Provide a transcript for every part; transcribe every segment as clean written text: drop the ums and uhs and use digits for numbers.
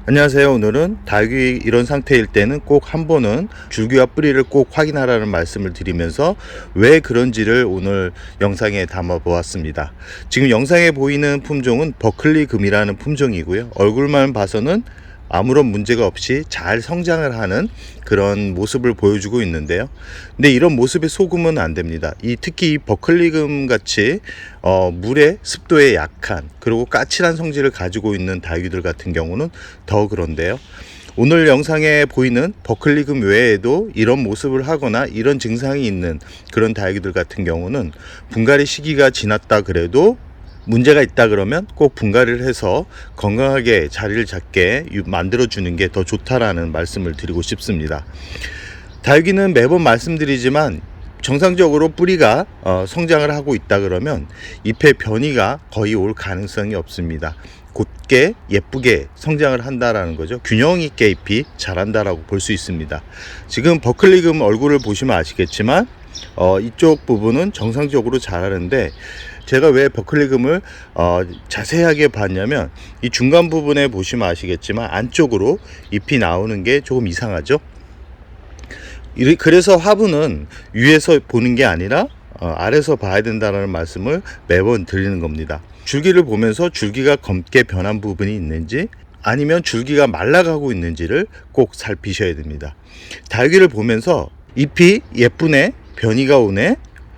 안녕하세요. 오늘은 닭이 이런 상태일 때는 꼭 한 번은 줄기와 뿌리를 꼭 확인하라는 말씀을 드리면서 왜 그런지를 오늘 영상에 담아 보았습니다. 지금 영상에 보이는 품종은 버클리금이라는 품종이고요. 얼굴만 봐서는 아무런 문제가 없이 잘 성장을 하는 그런 모습을 보여주고 있는데요. 근데 이런 모습에 속으면 안 됩니다. 특히 이 버클리금 같이 물의 습도에 약한 그리고 까칠한 성질을 가지고 있는 다육이들 같은 경우는 더 그런데요. 오늘 영상에 보이는 버클리금 외에도 이런 모습을 하거나 이런 증상이 있는 그런 다육이들 같은 경우는 분갈이 시기가 지났다 그래도 문제가 있다 그러면 꼭 분갈이를 해서 건강하게 자리를 잡게 만들어 주는 게 더 좋다라는 말씀을 드리고 싶습니다. 다육이는 매번 말씀드리지만 정상적으로 뿌리가 성장을 하고 있다 그러면 잎의 변이가 거의 올 가능성이 없습니다. 곧게 예쁘게 성장을 한다라는 거죠. 균형 있게 잎이 자란다라고 볼 수 있습니다. 지금 버클리금 얼굴을 보시면 아시겠지만 이쪽 부분은 정상적으로 자라는데 제가 왜 버클리금을 자세하게 봤냐면 이 중간 부분에 보시면 아시겠지만 안쪽으로 잎이 나오는 게 조금 이상하죠. 그래서 화분은 위에서 보는 게 아니라 아래서 봐야 된다는 말씀을 매번 드리는 겁니다. 줄기를 보면서 줄기가 검게 변한 부분이 있는지 아니면 줄기가 말라가고 있는지를 꼭 살피셔야 됩니다. 다육이를 보면서 잎이 예쁘네, 변이가 오네,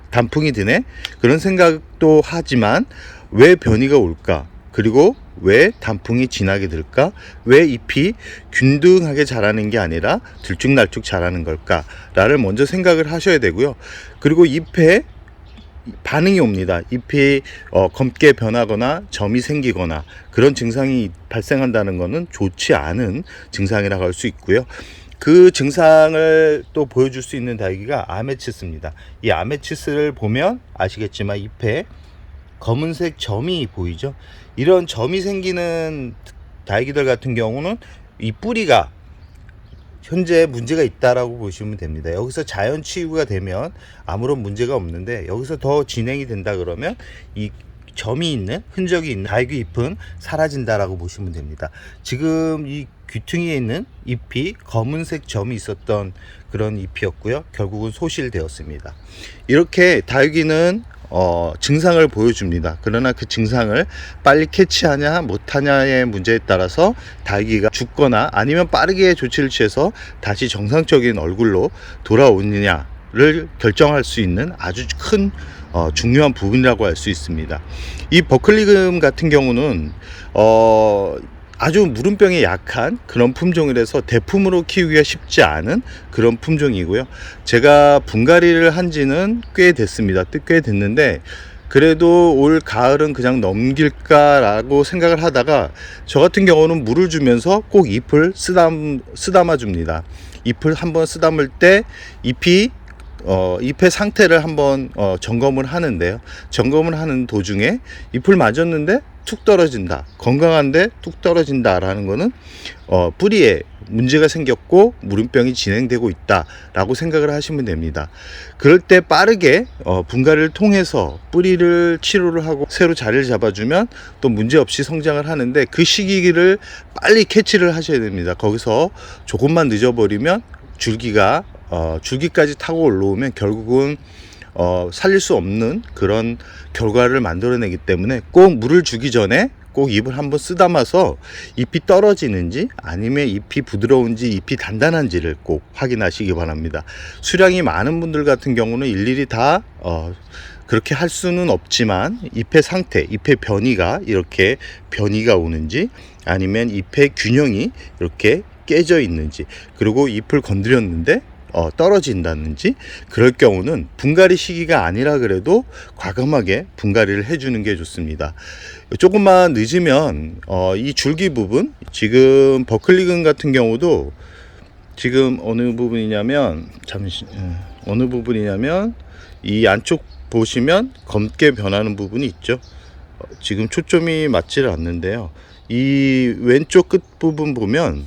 단풍이 드네, 그런 생각도 하지만 왜 변이가 올까? 그리고 왜 단풍이 진하게 들까? 왜 잎이 균등하게 자라는 게 아니라 들쭉날쭉 자라는 걸까? 라를 먼저 생각을 하셔야 되고요. 그리고 잎에 반응이 옵니다. 잎이 검게 변하거나 점이 생기거나 그런 증상이 발생한다는 것은 좋지 않은 증상이라고 할 수 있고요. 그 증상을 또 보여줄 수 있는 다육이가 아메치스입니다. 이 아메치스를 보면 아시겠지만 잎에 검은색 점이 보이죠. 이런 점이 생기는 다육이들 같은 경우는 이 뿌리가 현재 문제가 있다라고 보시면 됩니다. 여기서 자연 치유가 되면 아무런 문제가 없는데 여기서 더 진행이 된다 그러면 이 점이 있는 흔적이 있는 다육이 잎은 사라진다라고 보시면 됩니다. 지금 이 귀퉁이에 있는 잎이 검은색 점이 있었던 그런 잎이었고요. 결국은 소실되었습니다. 이렇게 다육이는 증상을 보여줍니다. 그러나 그 증상을 빨리 캐치하냐 못하냐의 문제에 따라서 다육이가 죽거나 아니면 빠르게 조치를 취해서 다시 정상적인 얼굴로 돌아오느냐를 결정할 수 있는 아주 큰 중요한 부분이라고 할 수 있습니다. 이 버클리금 같은 경우는 아주 무름병에 약한 그런 품종이라서 대품으로 키우기가 쉽지 않은 그런 품종이고요. 제가 분갈이를 한 지는 꽤 됐습니다. 꽤 됐는데 그래도 올 가을은 그냥 넘길까라고 생각을 하다가 저 같은 경우는 물을 주면서 꼭 잎을 쓰담아 줍니다. 잎을 한번 쓰담을 때 잎의 상태를 한번 점검을 하는데요. 점검을 하는 도중에 잎을 맞았는데 툭 떨어진다, 건강한데 툭 떨어진다 라는 거는 뿌리에 문제가 생겼고 무름병이 진행되고 있다 라고 생각을 하시면 됩니다. 그럴 때 빠르게 분갈이를 통해서 뿌리를 치료를 하고 새로 자리를 잡아주면 또 문제없이 성장을 하는데 그 시기를 빨리 캐치를 하셔야 됩니다. 거기서 조금만 늦어버리면 줄기까지 타고 올라오면 결국은 살릴 수 없는 그런 결과를 만들어내기 때문에 꼭 물을 주기 전에 꼭 잎을 한번 쓰담아서 잎이 떨어지는지 아니면 잎이 부드러운지 잎이 단단한지를 꼭 확인하시기 바랍니다. 수량이 많은 분들 같은 경우는 일일이 다 그렇게 할 수는 없지만 잎의 상태, 잎의 변이가 이렇게 변이가 오는지 아니면 잎의 균형이 이렇게 깨져 있는지 그리고 잎을 건드렸는데 떨어진다든지 그럴 경우는 분갈이 시기가 아니라 그래도 과감하게 분갈이를 해주는 게 좋습니다. 조금만 늦으면 이 줄기 부분 지금 버클리금 같은 경우도 지금 어느 부분이냐면 이 안쪽 보시면 검게 변하는 부분이 있죠. 지금 초점이 맞지를 않는데요. 이 왼쪽 끝 부분 보면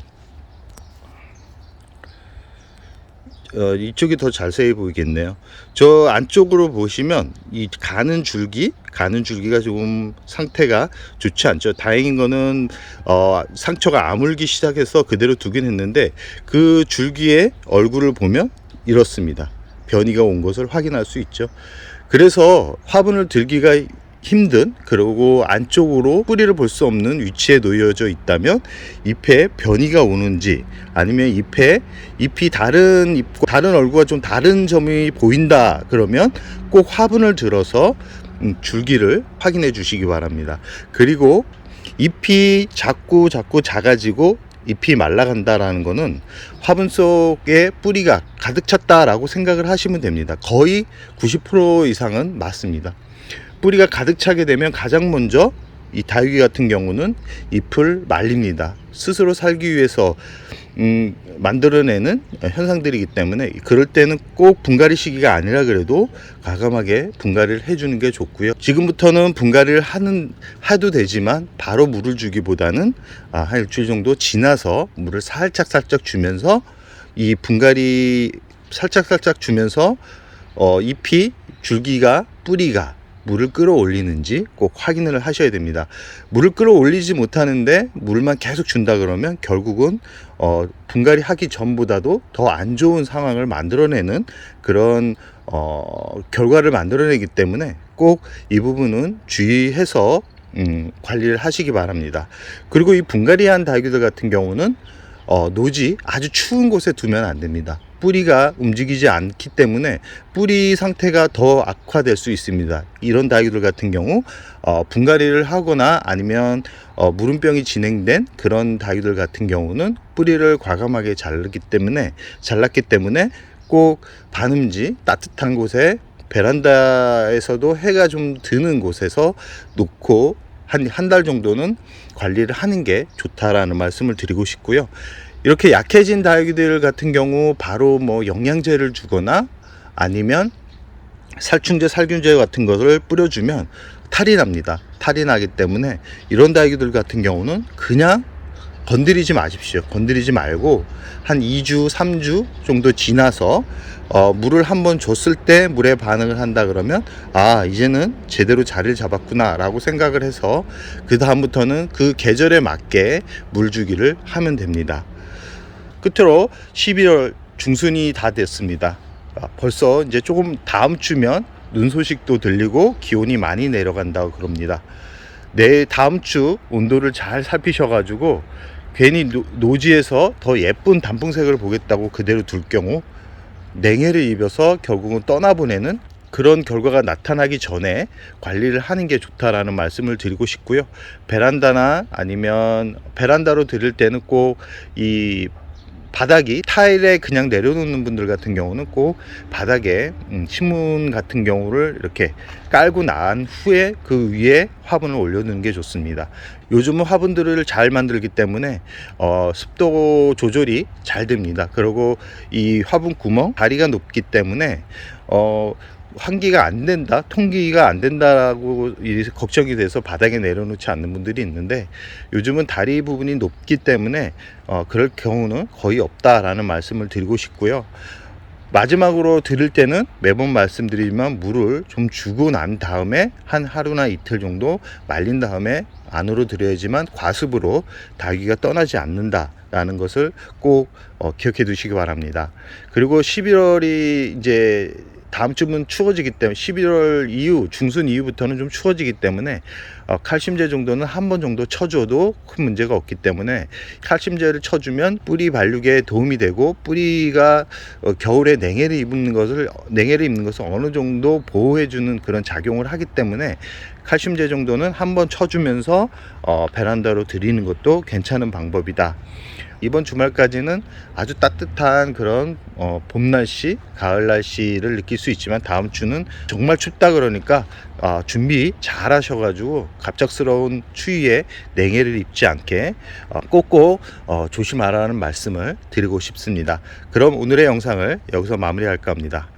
이쪽이 더 자세히 보이겠네요. 저 안쪽으로 보시면 이 가는 줄기가 조금 상태가 좋지 않죠. 다행인 거는 상처가 아물기 시작해서 그대로 두긴 했는데 그 줄기의 얼굴을 보면 이렇습니다. 변이가 온 것을 확인할 수 있죠. 그래서 화분을 들기가 힘든, 그리고 안쪽으로 뿌리를 볼 수 없는 위치에 놓여져 있다면 잎에 변이가 오는지, 아니면 잎이 다른 잎과 다른 얼굴과 좀 다른 점이 보인다 그러면 꼭 화분을 들어서 줄기를 확인해 주시기 바랍니다. 그리고 잎이 자꾸 작아지고 잎이 말라간다라는 거는 화분 속에 뿌리가 가득 찼다라고 생각을 하시면 됩니다. 거의 90% 이상은 맞습니다. 뿌리가 가득 차게 되면 가장 먼저 이 다육이 같은 경우는 잎을 말립니다. 스스로 살기 위해서 만들어내는 현상들이기 때문에 그럴 때는 꼭 분갈이 시기가 아니라 그래도 과감하게 분갈이를 해주는 게 좋고요. 지금부터는 분갈이를 해도 되지만 바로 물을 주기보다는 한 일주일 정도 지나서 물을 살짝 주면서 이 분갈이 살짝 주면서 잎이, 줄기가, 뿌리가 물을 끌어올리는지 꼭 확인을 하셔야 됩니다. 물을 끌어올리지 못하는데 물만 계속 준다 그러면 결국은 분갈이 하기 전보다도 더 안 좋은 상황을 만들어내는 그런 결과를 만들어내기 때문에 꼭 이 부분은 주의해서 관리를 하시기 바랍니다. 그리고 이 분갈이한 다육이들 같은 경우는 노지 아주 추운 곳에 두면 안 됩니다. 뿌리가 움직이지 않기 때문에 뿌리 상태가 더 악화될 수 있습니다. 이런 다육이들 같은 경우 분갈이를 하거나 아니면 무름병이 진행된 그런 다육이들 같은 경우는 뿌리를 과감하게 잘랐기 때문에 꼭 반음지 따뜻한 곳에, 베란다에서도 해가 좀 드는 곳에서 놓고 한 달 정도는 관리를 하는 게 좋다라는 말씀을 드리고 싶고요. 이렇게 약해진 다육이들 같은 경우 바로 영양제를 주거나 아니면 살충제, 살균제 같은 것을 뿌려주면 탈이 납니다. 탈이 나기 때문에 이런 다육이들 같은 경우는 그냥 건드리지 마십시오. 건드리지 말고 한 2주, 3주 정도 지나서 물을 한번 줬을 때 물에 반응을 한다 그러면 이제는 제대로 자리를 잡았구나 라고 생각을 해서 그 다음부터는 그 계절에 맞게 물 주기를 하면 됩니다. 끝으로 11월 중순이 다 됐습니다. 벌써 이제 조금 다음 주면 눈 소식도 들리고 기온이 많이 내려간다고 그럽니다. 다음 주 온도를 잘 살피셔가지고 괜히 노지에서 더 예쁜 단풍색을 보겠다고 그대로 둘 경우 냉해를 입어서 결국은 떠나보내는 그런 결과가 나타나기 전에 관리를 하는 게 좋다라는 말씀을 드리고 싶고요. 베란다나 아니면 베란다로 드릴 때는 꼭 이 바닥이 타일에 그냥 내려놓는 분들 같은 경우는 꼭 바닥에 신문 같은 경우를 이렇게 깔고 난 후에 그 위에 화분을 올려놓는 게 좋습니다. 요즘은 화분들을 잘 만들기 때문에 습도 조절이 잘 됩니다. 그리고 이 화분 구멍 다리가 높기 때문에 환기가 안 된다, 통기가 안 된다라고 걱정이 돼서 바닥에 내려놓지 않는 분들이 있는데 요즘은 다리 부분이 높기 때문에 그럴 경우는 거의 없다라는 말씀을 드리고 싶고요. 마지막으로 드릴 때는 매번 말씀드리지만 물을 좀 주고 난 다음에 한 하루나 이틀 정도 말린 다음에 안으로 들여야지만 과습으로 다육이가 떠나지 않는다라는 것을 꼭 기억해 두시기 바랍니다. 그리고 11월이 이제 다음 주면 추워지기 때문에 11월 이후 중순 이후부터는 좀 추워지기 때문에 칼슘제 정도는 한 번 정도 쳐줘도 큰 문제가 없기 때문에 칼슘제를 쳐주면 뿌리 발육에 도움이 되고 뿌리가 겨울에 냉해를 입는 것을 어느 정도 보호해주는 그런 작용을 하기 때문에 칼슘제 정도는 한 번 쳐주면서 베란다로 들이는 것도 괜찮은 방법이다. 이번 주말까지는 아주 따뜻한 그런 봄 날씨, 가을 날씨를 느낄 수 있지만 다음 주는 정말 춥다 그러니까 준비 잘 하셔가지고 갑작스러운 추위에 냉해를 입지 않게 꼭꼭 조심하라는 말씀을 드리고 싶습니다. 그럼 오늘의 영상을 여기서 마무리할까 합니다.